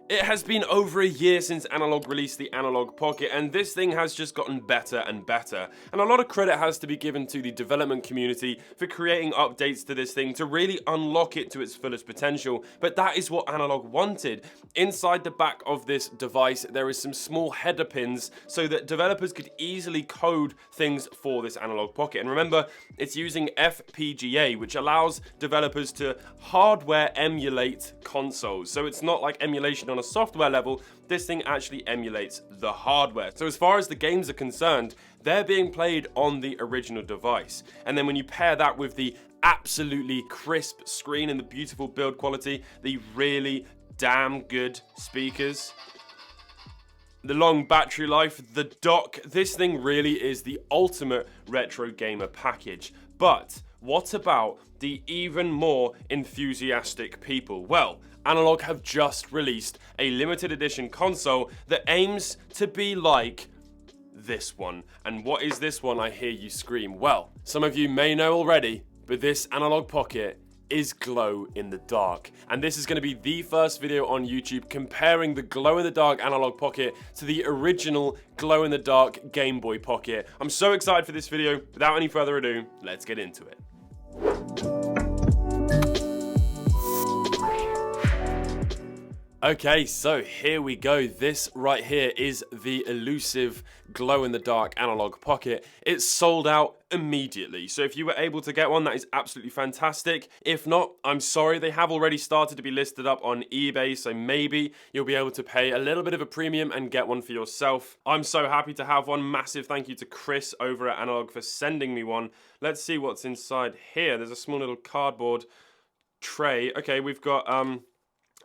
It has been over a year since Analogue released the Analogue Pocket, and this thing has just gotten better and better. And a lot of credit has to be given to the development community for creating updates to this thing to really unlock it to its fullest potential, but that is what Analogue wanted. Inside the back of this device, there is some small header pins so that developers could easily code things for this Analogue Pocket. And remember, it's using FPGA, which allows developers to hardware emulate consoles. So it's not like emulation on a software level, this thing actually emulates the hardware. So as far as the games are concerned, they're being played on the original device. And then when you pair that with the absolutely crisp screen and the beautiful build quality, the really damn good speakers, the long battery life, the dock, this thing really is the ultimate retro gamer package. But what about the even more enthusiastic people? Well, Analogue have just released a limited edition console that aims to be like this one. And what is this one, I hear you scream? Well, some of you may know already, but this Analogue Pocket is glow in the dark. And this is going to be the first video on YouTube comparing the glow in the dark Analogue Pocket to the original glow in the dark Game Boy Pocket. I'm so excited for this video. Without any further ado, let's get into it. Okay, so here we go. This right here is the elusive glow-in-the-dark Analogue Pocket. It's sold out immediately. So if you were able to get one, that is absolutely fantastic. If not, I'm sorry. They have already started to be listed up on eBay, so maybe you'll be able to pay a little bit of a premium and get one for yourself. I'm so happy to have one. Massive thank you to Chris over at Analogue for sending me one. Let's see what's inside here. There's a small little cardboard tray. Okay, we've got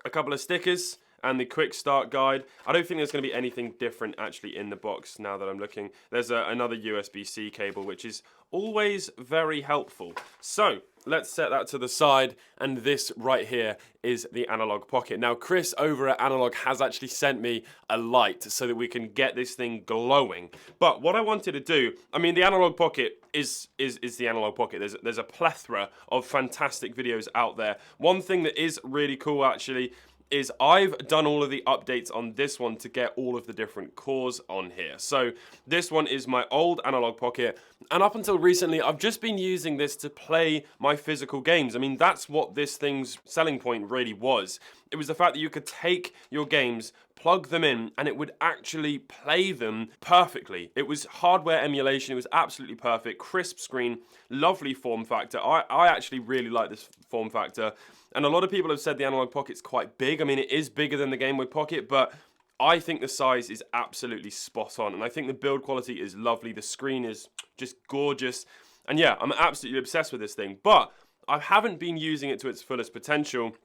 a couple of stickers and the quick start guide. I don't think there's going to be anything different actually in the box now that I'm looking. There's another USB-C cable, which is always very helpful. So let's set that to the side, and this right here is the Analogue Pocket. Now, Chris over at Analogue has actually sent me a light so that we can get this thing glowing. But what I wanted to do, I mean, the Analogue Pocket is the Analogue Pocket. There's a plethora of fantastic videos out there. One thing that is really cool actually is I've done all of the updates on this one to get all of the different cores on here. So this one is my old Analogue Pocket, and up until recently I've just been using this to play my physical games. I mean, that's what this thing's selling point really was. It was the fact that you could take your games, plug them in, and it would actually play them perfectly. It was hardware emulation, it was absolutely perfect, crisp screen, lovely form factor. I actually really like this form factor. And a lot of people have said the Analogue Pocket's quite big. I mean, it is bigger than the Game Boy Pocket, but I think the size is absolutely spot on. And I think the build quality is lovely. The screen is just gorgeous. And yeah, I'm absolutely obsessed with this thing. But I haven't been using it to its fullest potential.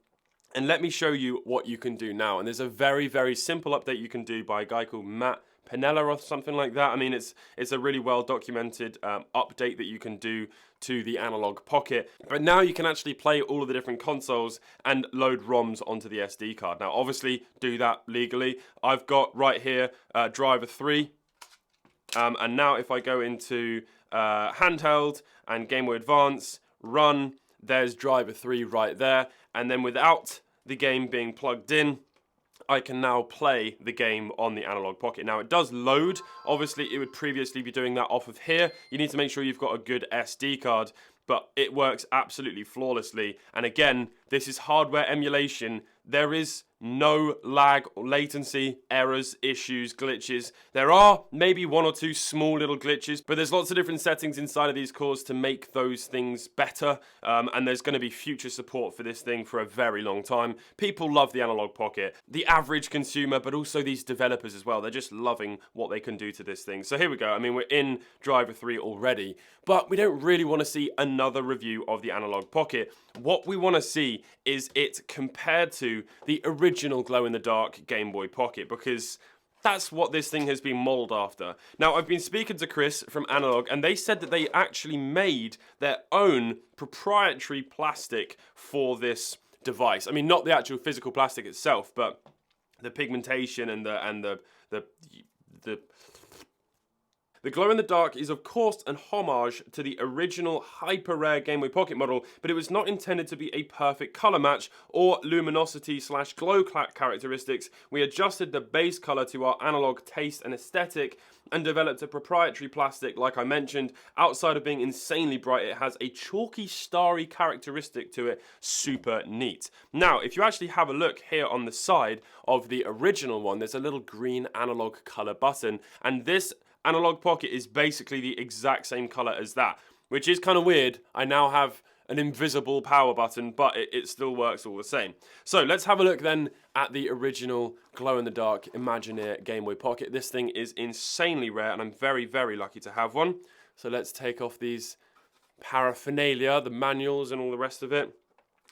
And let me show you what you can do now. And there's a very, very simple update you can do by a guy called Matt Pinella or something like that. I mean, it's a really well documented update that you can do to the Analogue Pocket. But now you can actually play all of the different consoles and load ROMs onto the SD card. Now, obviously, do that legally. I've got right here driver 3. And now if I go into handheld and Game Boy Advance, run, there's driver 3 right there. And then without the game being plugged in, I can now play the game on the Analogue Pocket. Now, it does load. Obviously, it would previously be doing that off of here. You need to make sure you've got a good SD card, but it works absolutely flawlessly. And again, this is hardware emulation. There is no lag or latency, errors, issues, glitches. There are maybe one or two small little glitches, but there's lots of different settings inside of these cores to make those things better. And there's going to be future support for this thing for a very long time. People love the Analogue Pocket, the average consumer, but also these developers as well. They're just loving what they can do to this thing. So here we go. I mean, we're in driver 3 already, but we don't really want to see another review of the Analogue Pocket. What we want to see is it compared to the original glow-in-the-dark Game Boy Pocket, because that's what this thing has been modeled after. Now, I've been speaking to Chris from Analogue, and they said that they actually made their own proprietary plastic for this device. I mean, not the actual physical plastic itself, but the pigmentation and the The glow-in-the-dark is of course an homage to the original hyper-rare Game Boy Pocket model, but it was not intended to be a perfect colour match or luminosity/glow characteristics. We adjusted the base colour to our analog taste and aesthetic and developed a proprietary plastic, like I mentioned. Outside of being insanely bright, it has a chalky, starry characteristic to it. Super neat. Now, if you actually have a look here on the side of the original one, there's a little green analog colour button, and this Analogue Pocket is basically the exact same colour as that, which is kind of weird. I now have an invisible power button, but it still works all the same. So let's have a look then at the original glow-in-the-dark Imagineer Game Boy Pocket. This thing is insanely rare, and I'm very, very lucky to have one. So let's take off these paraphernalia, the manuals and all the rest of it.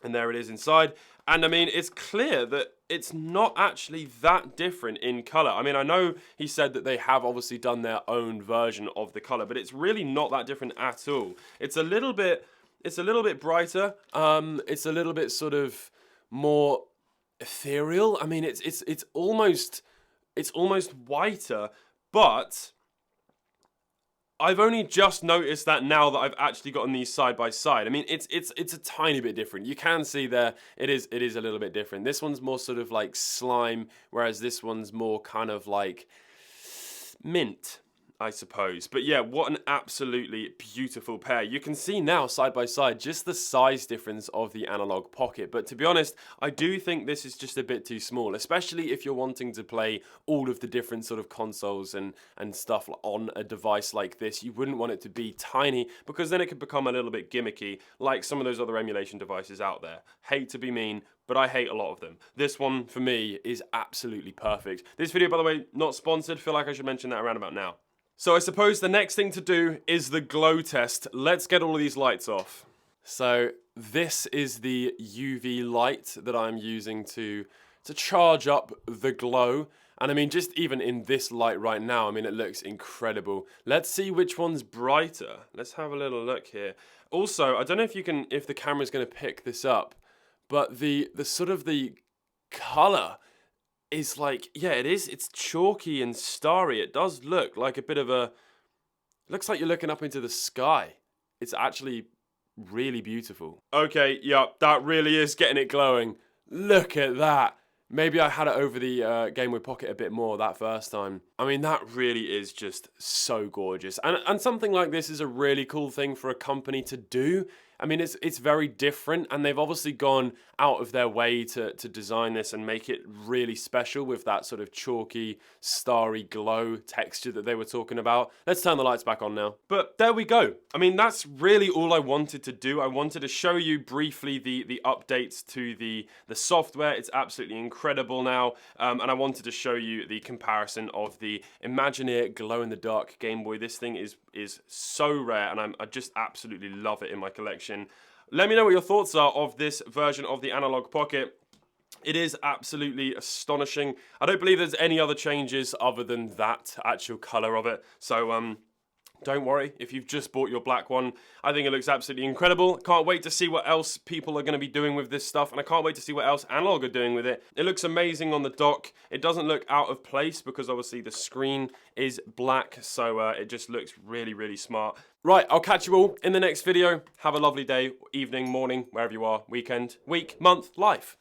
And there it is inside. And I mean, it's clear that it's not actually that different in colour. I mean, I know he said that they have obviously done their own version of the colour, but it's really not that different at all. It's a little bit brighter. It's a little bit sort of more ethereal. I mean, it's almost whiter, but I've only just noticed that now that I've actually gotten these side by side. I mean, it's a tiny bit different. You can see there it is a little bit different. This one's more sort of like slime, whereas this one's more kind of like mint, I suppose. But yeah, what an absolutely beautiful pair. You can see now side by side just the size difference of the Analogue Pocket. But to be honest, I do think this is just a bit too small, especially if you're wanting to play all of the different sort of consoles and stuff on a device like this. You wouldn't want it to be tiny, because then it could become a little bit gimmicky, like some of those other emulation devices out there. Hate to be mean, but I hate a lot of them. This one, for me, is absolutely perfect. This video, by the way, not sponsored. Feel like I should mention that around about now. So I suppose the next thing to do is the glow test. Let's get all of these lights off. So this is the UV light that I'm using to charge up the glow. And I mean, just even in this light right now, I mean, it looks incredible. Let's see which one's brighter. Let's have a little look here. Also, I don't know if the camera's gonna pick this up, but the sort of the color is like, yeah, it's chalky and starry. It does look like a bit of a, looks like you're looking up into the sky. It's actually really beautiful. Okay, yeah, that really is getting it glowing. Look at that. Maybe I had it over the Game Boy Pocket a bit more that first time. I mean, that really is just so gorgeous. And something like this is a really cool thing for a company to do. I mean, it's very different, and they've obviously gone out of their way to design this and make it really special with that sort of chalky, starry glow texture that they were talking about. Let's turn the lights back on now. But there we go. I mean, that's really all I wanted to do. I wanted to show you briefly the updates to the software. It's absolutely incredible now. And I wanted to show you the comparison of the Imagineer glow-in-the-dark Game Boy. This thing is so rare, and I just absolutely love it in my collection. Let me know what your thoughts are of this version of the Analogue Pocket. It is absolutely astonishing. I don't believe there's any other changes other than that actual color of it. So don't worry if you've just bought your black one. I think it looks absolutely incredible. Can't wait to see what else people are going to be doing with this stuff, and I can't wait to see what else Analogue are doing with it. It looks amazing on the dock. It doesn't look out of place because obviously the screen is black, so it just looks really, really smart. Right, I'll catch you all in the next video. Have a lovely day, evening, morning, wherever you are, weekend, week, month, life.